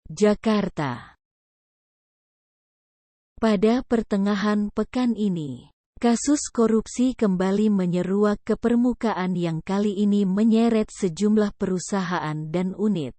Jakarta. Pada pertengahan pekan ini, kasus korupsi kembali menyeruak ke permukaan yang kali ini menyeret sejumlah perusahaan dan unit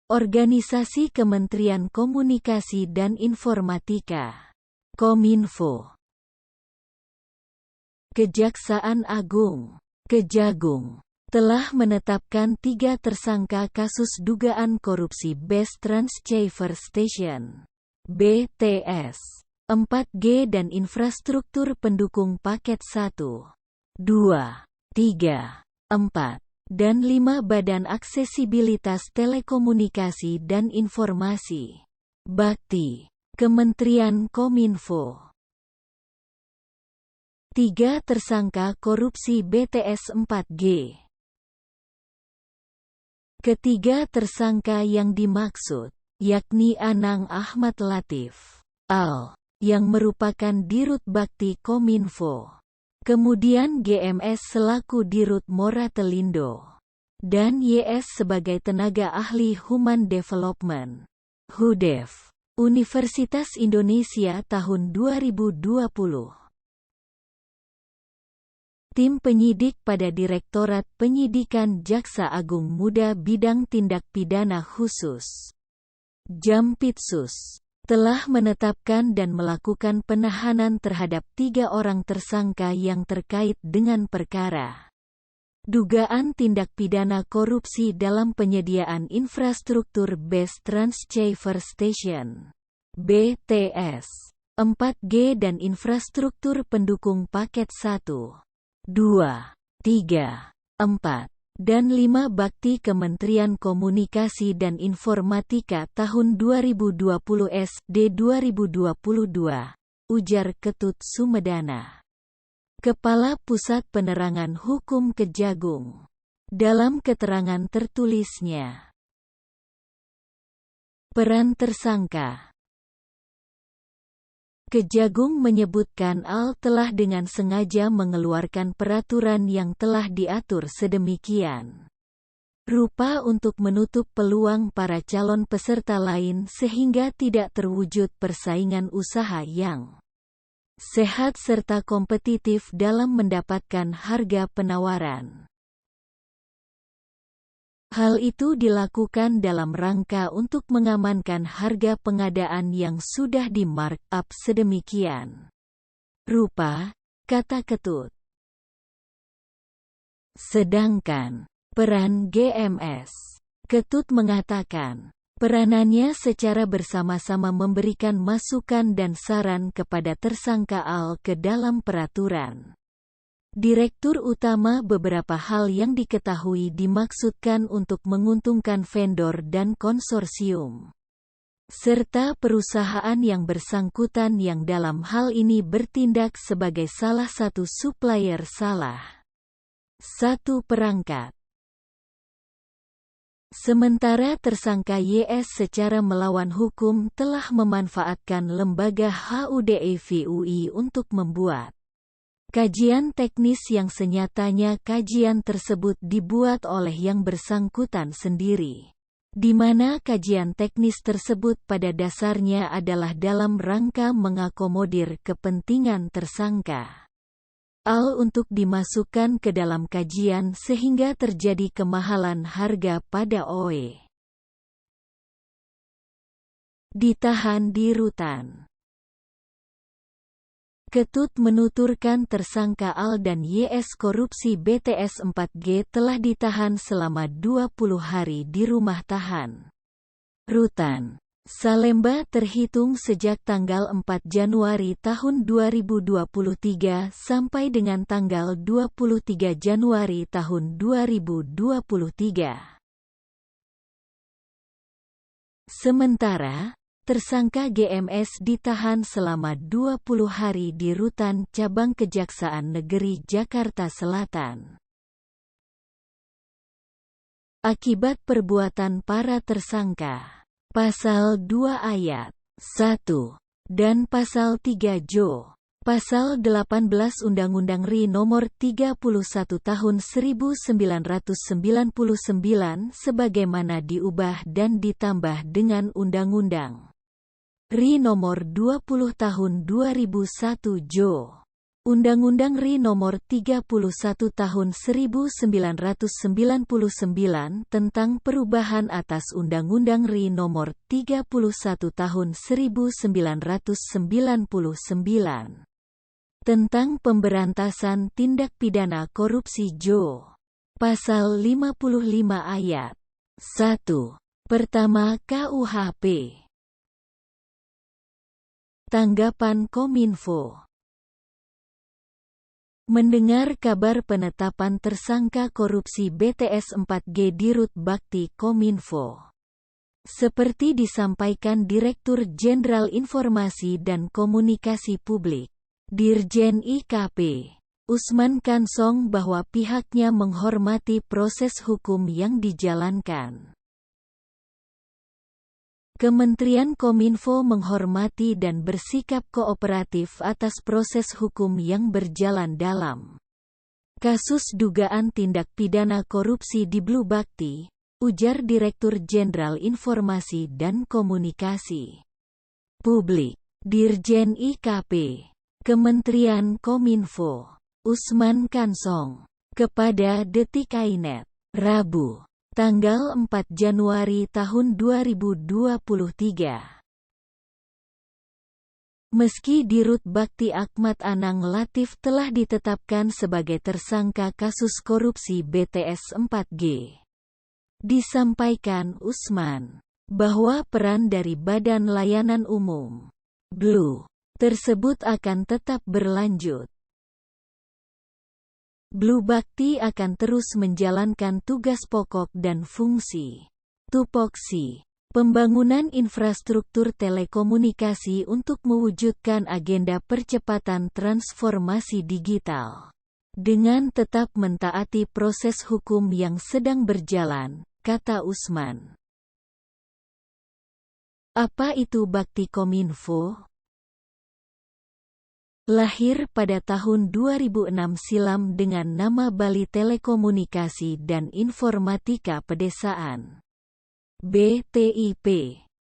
organisasi Kementerian Komunikasi dan Informatika, Kominfo, Kejaksaan Agung, Kejagung, telah menetapkan 3 tersangka kasus dugaan korupsi Best Transceiver Station, BTS, 4G dan infrastruktur pendukung paket 1, 2, 3, 4, dan 5 Badan Aksesibilitas Telekomunikasi dan Informasi, Bakti, Kementerian Kominfo. 3 tersangka korupsi BTS 4G. Ketiga tersangka yang dimaksud, yakni Anang Ahmad Latif, Al, yang merupakan Dirut Bakti Kominfo, kemudian GMS selaku Dirut Moratelindo, dan YS sebagai tenaga ahli Human Development, HUDEF, Universitas Indonesia tahun 2020. Tim penyidik pada Direktorat Penyidikan Jaksa Agung Muda Bidang Tindak Pidana Khusus, Jampitsus, telah menetapkan dan melakukan penahanan terhadap 3 orang tersangka yang terkait dengan perkara dugaan tindak pidana korupsi dalam penyediaan infrastruktur Best Transceiver Station, BTS, 4G dan infrastruktur pendukung paket 1, 2, 3, 4, dan 5 Bakti Kementerian Komunikasi dan Informatika tahun 2020 SD 2022, ujar Ketut Sumedana, Kepala Pusat Penerangan Hukum Kejagung. Dalam keterangan tertulisnya, peran tersangka Kejagung menyebutkan Al telah dengan sengaja mengeluarkan peraturan yang telah diatur sedemikian rupa untuk menutup peluang para calon peserta lain sehingga tidak terwujud persaingan usaha yang sehat serta kompetitif dalam mendapatkan harga penawaran. Hal itu dilakukan dalam rangka untuk mengamankan harga pengadaan yang sudah di-markup sedemikian rupa, kata Ketut. Sedangkan peran GMS, Ketut mengatakan, peranannya secara bersama-sama memberikan masukan dan saran kepada tersangka Al ke dalam peraturan Direktur Utama. Beberapa hal yang diketahui dimaksudkan untuk menguntungkan vendor dan konsorsium, serta perusahaan yang bersangkutan yang dalam hal ini bertindak sebagai salah satu supplier salah satu perangkat. Sementara tersangka YS secara melawan hukum telah memanfaatkan lembaga HUDEFUI untuk membuat kajian teknis yang senyatanya kajian tersebut dibuat oleh yang bersangkutan sendiri, di mana kajian teknis tersebut pada dasarnya adalah dalam rangka mengakomodir kepentingan tersangka Al untuk dimasukkan ke dalam kajian sehingga terjadi kemahalan harga pada OE. Ditahan di rutan. Ketut menuturkan tersangka Al dan YS korupsi BTS 4G telah ditahan selama 20 hari di rumah tahan rutan Salemba terhitung sejak tanggal 4 Januari tahun 2023 sampai dengan tanggal 23 Januari tahun 2023. Sementara tersangka GMS ditahan selama 20 hari di Rutan Cabang Kejaksaan Negeri Jakarta Selatan. Akibat perbuatan para tersangka, Pasal 2 Ayat 1 dan Pasal 3 Jo Pasal 18 Undang-Undang RI Nomor 31 Tahun 1999 sebagaimana diubah dan ditambah dengan Undang-Undang RI Nomor 20 Tahun 2001 Jo. Undang-Undang RI Nomor 31 Tahun 1999 tentang perubahan atas Undang-Undang RI Nomor 31 Tahun 1999 tentang pemberantasan tindak pidana korupsi Jo. Pasal 55 ayat 1. Pertama KUHP. Tanggapan Kominfo. Mendengar kabar penetapan tersangka korupsi BTS 4G Dirut Bakti Kominfo. Seperti disampaikan Direktur Jenderal Informasi dan Komunikasi Publik, Dirjen IKP, Usman Kansong bahwa pihaknya menghormati proses hukum yang dijalankan. Kementerian Kominfo menghormati dan bersikap kooperatif atas proses hukum yang berjalan dalam kasus dugaan tindak pidana korupsi di Blue Bakti, ujar Direktur Jenderal Informasi dan Komunikasi Publik, Dirjen IKP, Kementerian Kominfo, Usman Kansong, kepada Detik.net, Rabu, tanggal 4 Januari tahun 2023. Meski Dirut Bakti Ahmad Anang Latif telah ditetapkan sebagai tersangka kasus korupsi BTS 4G, disampaikan Usman bahwa peran dari Badan Layanan Umum Blue tersebut akan tetap berlanjut. Blue Bakti akan terus menjalankan tugas pokok dan fungsi tupoksi pembangunan infrastruktur telekomunikasi untuk mewujudkan agenda percepatan transformasi digital, dengan tetap mentaati proses hukum yang sedang berjalan, kata Usman. Apa itu Bakti Kominfo? Lahir pada tahun 2006 silam dengan nama Bali Telekomunikasi dan Informatika Pedesaan (BTIP),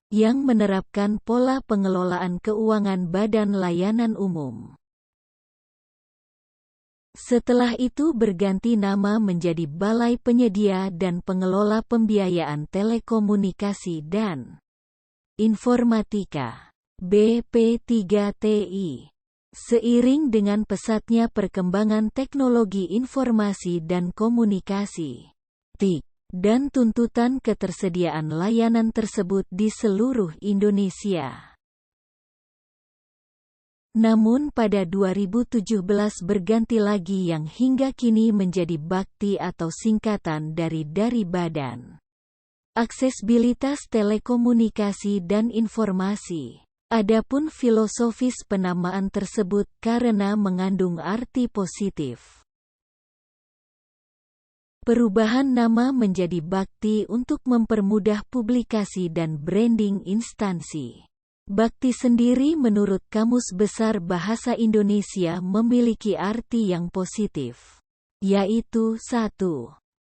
yang menerapkan pola pengelolaan keuangan Badan Layanan Umum. Setelah itu berganti nama menjadi Balai Penyedia dan Pengelola Pembiayaan Telekomunikasi dan Informatika (BP3TI). Seiring dengan pesatnya perkembangan teknologi informasi dan komunikasi (TIK) dan tuntutan ketersediaan layanan tersebut di seluruh Indonesia. Namun pada 2017 berganti lagi yang hingga kini menjadi Bakti atau singkatan dari Badan Aksesibilitas Telekomunikasi dan Informasi. Adapun filosofis penamaan tersebut karena mengandung arti positif. Perubahan nama menjadi Bakti untuk mempermudah publikasi dan branding instansi. Bakti sendiri menurut Kamus Besar Bahasa Indonesia memiliki arti yang positif, yaitu 1.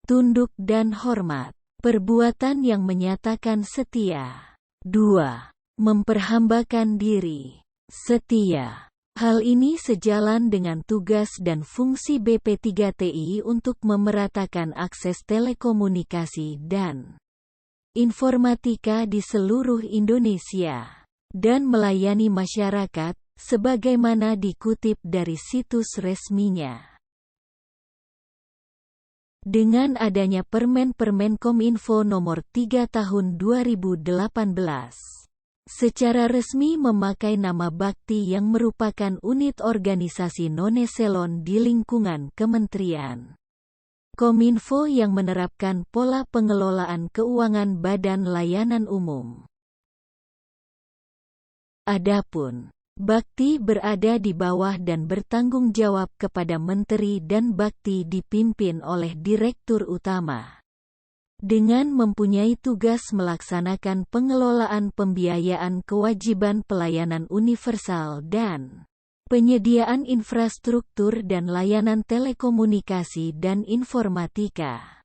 Tunduk dan hormat, perbuatan yang menyatakan setia. 2. Memperhambakan diri, setia. Hal ini sejalan dengan tugas dan fungsi BP3TI untuk memeratakan akses telekomunikasi dan informatika di seluruh Indonesia, dan melayani masyarakat, sebagaimana dikutip dari situs resminya. Dengan adanya Permen Kominfo Nomor 3 Tahun 2018, secara resmi memakai nama Bakti yang merupakan unit organisasi non-eselon di lingkungan Kementerian Kominfo yang menerapkan pola pengelolaan keuangan Badan Layanan Umum. Adapun Bakti berada di bawah dan bertanggung jawab kepada Menteri dan Bakti dipimpin oleh Direktur Utama, dengan mempunyai tugas melaksanakan pengelolaan pembiayaan kewajiban pelayanan universal dan Penyediaan infrastruktur dan layanan telekomunikasi dan informatika.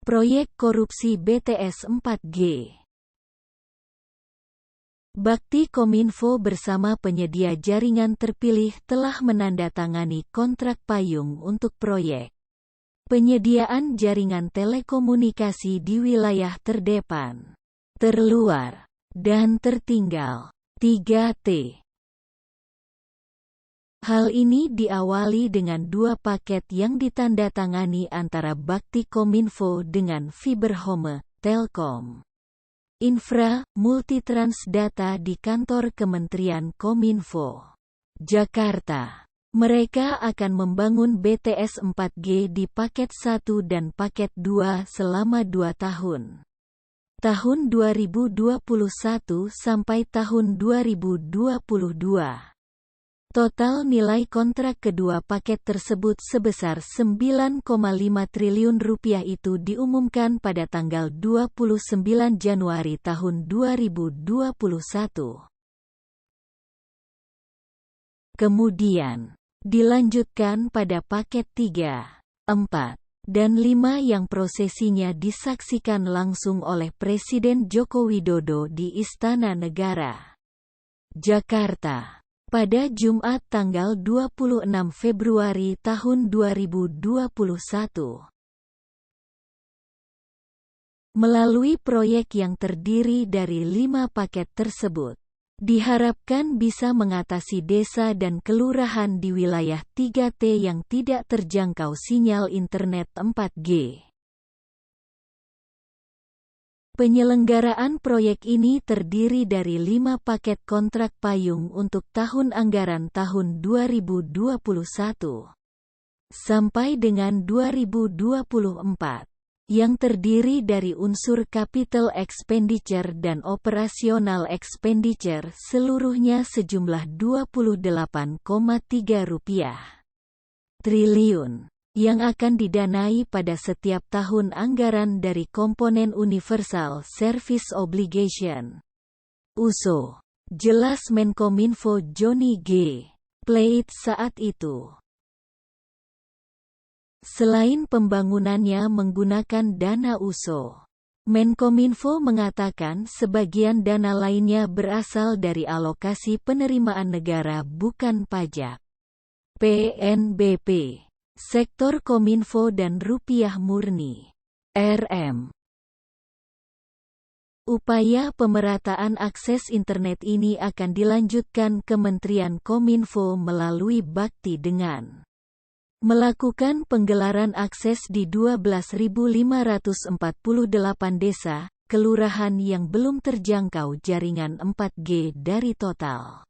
Proyek korupsi BTS 4G. Bakti Kominfo bersama penyedia jaringan terpilih telah menandatangani kontrak payung untuk proyek penyediaan jaringan telekomunikasi di wilayah terdepan, terluar, dan tertinggal 3T. Hal ini diawali dengan 2 paket yang ditandatangani antara Bakti Kominfo dengan Fiberhome, Telkom Infra, Multitrans Data di kantor Kementerian Kominfo, Jakarta. Mereka akan membangun BTS 4G di paket 1 dan paket 2 selama 2 tahun. Tahun 2021 sampai tahun 2022. Total nilai kontrak kedua paket tersebut sebesar Rp9,5 triliun itu diumumkan pada tanggal 29 Januari tahun 2021. Kemudian, dilanjutkan pada paket 3, 4, dan 5 yang prosesinya disaksikan langsung oleh Presiden Joko Widodo di Istana Negara, Jakarta. Pada Jumat tanggal 26 Februari tahun 2021. Melalui proyek yang terdiri dari 5 paket tersebut, diharapkan bisa mengatasi desa dan kelurahan di wilayah 3T yang tidak terjangkau sinyal internet 4G. Penyelenggaraan proyek ini terdiri dari 5 paket kontrak payung untuk tahun anggaran tahun 2021 sampai dengan 2024, yang terdiri dari unsur capital expenditure dan operational expenditure seluruhnya sejumlah Rp28,3 triliun. Yang akan didanai pada setiap tahun anggaran dari komponen Universal Service Obligation (USO). Jelas Menkominfo Johnny G. Plate saat itu. Selain pembangunannya menggunakan dana USO, Menkominfo mengatakan sebagian dana lainnya berasal dari alokasi penerimaan negara bukan pajak (PNBP). Sektor Kominfo dan Rupiah Murni (RM). Upaya pemerataan akses internet ini akan dilanjutkan Kementerian Kominfo melalui Bakti dengan melakukan penggelaran akses di 12.548 desa, kelurahan yang belum terjangkau jaringan 4G dari total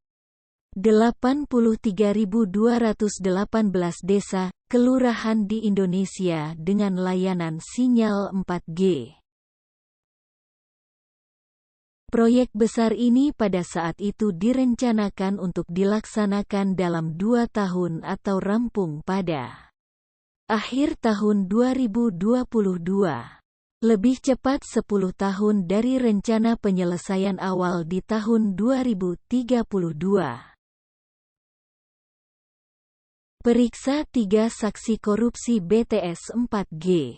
83.218 desa, kelurahan di Indonesia dengan layanan sinyal 4G. Proyek besar ini pada saat itu direncanakan untuk dilaksanakan dalam 2 tahun atau rampung pada akhir tahun 2022. Lebih cepat 10 tahun dari rencana penyelesaian awal di tahun 2032. Periksa 3 saksi korupsi BTS 4G.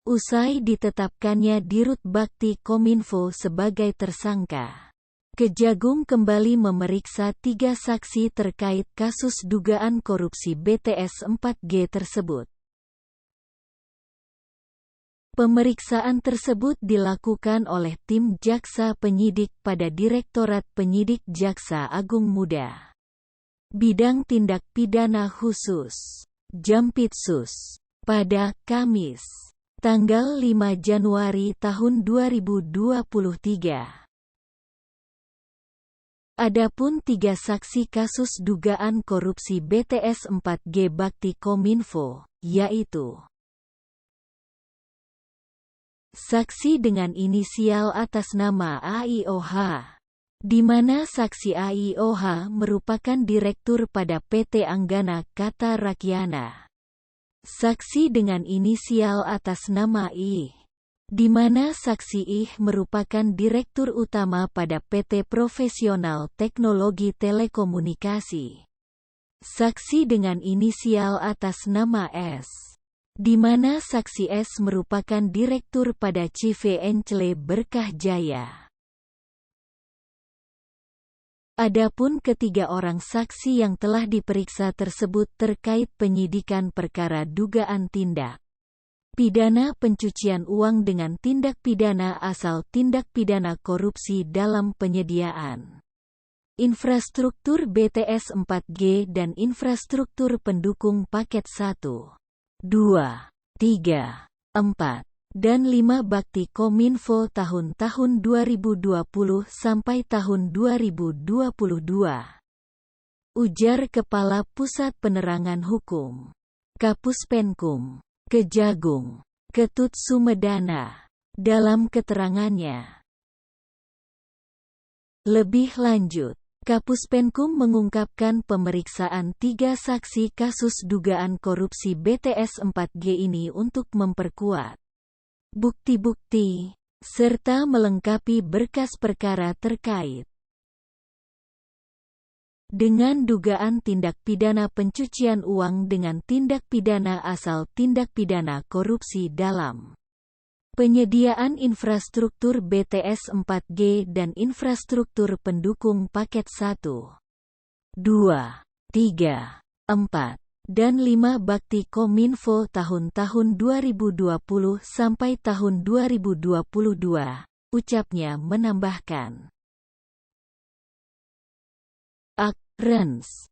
Usai ditetapkannya Dirut Bakti Kominfo sebagai tersangka, Kejagung kembali memeriksa 3 saksi terkait kasus dugaan korupsi BTS 4G tersebut. Pemeriksaan tersebut dilakukan oleh tim jaksa penyidik pada Direktorat Penyidik Jaksa Agung Muda, Bidang Tindak Pidana Khusus, Jampitsus, pada Kamis, tanggal 5 Januari tahun 2023. Adapun 3 saksi kasus dugaan korupsi BTS 4G Bakti Kominfo, yaitu saksi dengan inisial atas nama AIOH, di mana saksi AIOH merupakan direktur pada PT Anggana Kata Rakyana. Saksi dengan inisial atas nama I, di mana saksi Ih merupakan Direktur Utama pada PT Profesional Teknologi Telekomunikasi. Saksi dengan inisial atas nama S, di mana saksi S merupakan Direktur pada Cive Encle Berkah Jaya. Adapun ketiga orang saksi yang telah diperiksa tersebut terkait penyidikan perkara dugaan tindak pidana pencucian uang dengan tindak pidana asal tindak pidana korupsi dalam penyediaan infrastruktur BTS 4G dan infrastruktur pendukung paket 1, 2, 3, 4, dan 5 Bakti Kominfo tahun-tahun 2020 sampai tahun 2022. Ujar Kepala Pusat Penerangan Hukum Kapuspenkum Kejagung, Ketut Sumedana, dalam keterangannya. Lebih lanjut, Kapuspenkum mengungkapkan pemeriksaan 3 saksi kasus dugaan korupsi BTS 4G ini untuk memperkuat bukti-bukti, serta melengkapi berkas perkara terkait dengan dugaan tindak pidana pencucian uang dengan tindak pidana asal tindak pidana korupsi dalam penyediaan infrastruktur BTS 4G dan infrastruktur pendukung paket 1, 2, 3, 4, dan 5 Bakti Kominfo tahun-tahun 2020 sampai tahun 2022, ucapnya menambahkan. Rens